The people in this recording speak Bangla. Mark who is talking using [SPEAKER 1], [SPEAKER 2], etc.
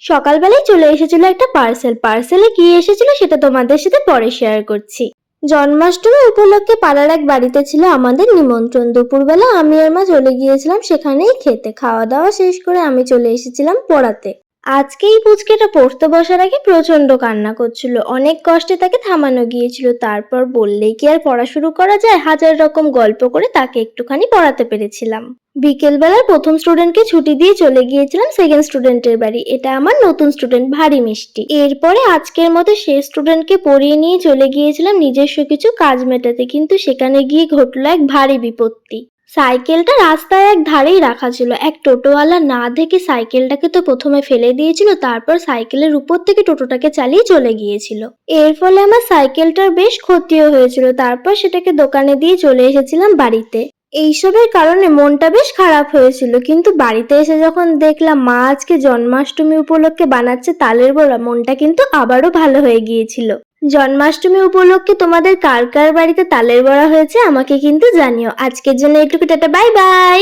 [SPEAKER 1] সকালবেলায় চলে এসেছিল একটা পার্সেলে কি এসেছিল সেটা তোমাদের সাথে পরে শেয়ার করছি। জন্মাষ্টমী উপলক্ষে পাড়ার এক বাড়িতে ছিল আমাদের নিমন্ত্রণ। দুপুরবেলা আমি আর মা চলে গিয়েছিলাম সেখানেই খেতে। খাওয়া দাওয়া শেষ করে আমি চলে এসেছিলাম পড়াতে। আজকে এই পুচকেটা পড়তে বসার আগে প্রচন্ড কান্না করছিল। অনেক কষ্টে তাকে থামানো গিয়েছিল। তারপর বললেই কি আর পড়া শুরু করা যায়, হাজার রকম গল্প করে তাকে একটুখানি পড়াতে পেরেছিলাম। বিকেলবেলার প্রথম স্টুডেন্টকে ছুটি দিয়ে চলে গিয়েছিলাম সেকেন্ড স্টুডেন্টের বাড়ি। এটা আমার নতুন স্টুডেন্ট, ভারী মিষ্টি। এরপরে আজকের মতো শেষ স্টুডেন্টকে পড়িয়ে নিয়ে চলে গিয়েছিলাম নিজস্ব কিছু কাজ মেটাতে, কিন্তু সেখানে গিয়ে ঘটলো এক ভারী বিপত্তি। সাইকেলটা রাস্তায় এক ধারেই রাখা ছিল। এক টোটোওয়ালা না দেখে সাইকেলটাকে তো প্রথমে ফেলে দিয়েছিল, তারপর সাইকেলের উপর থেকে টোটোটাকে চালিয়ে চলে গিয়েছিল। এর ফলে আমার সাইকেলটার বেশ ক্ষতিও হয়েছিল। তারপর সেটাকে দোকানে দিয়ে চলে এসেছিলাম বাড়িতে। এইসবের কারণে মনটা বেশ খারাপ হয়েছিল, কিন্তু বাড়িতে এসে যখন দেখলাম মা আজকে জন্মাষ্টমী উপলক্ষে বানাচ্ছে তালের বড়া, মনটা কিন্তু আবারও ভালো হয়ে গিয়েছিল। জন্মাষ্টমী উপলক্ষে তোমাদের কার কার বাড়িতে তালের বড়া হয়েছে আমাকে কিন্তু জানিও। আজকের জন্য এইটুকু, টাটা, বাই বাই।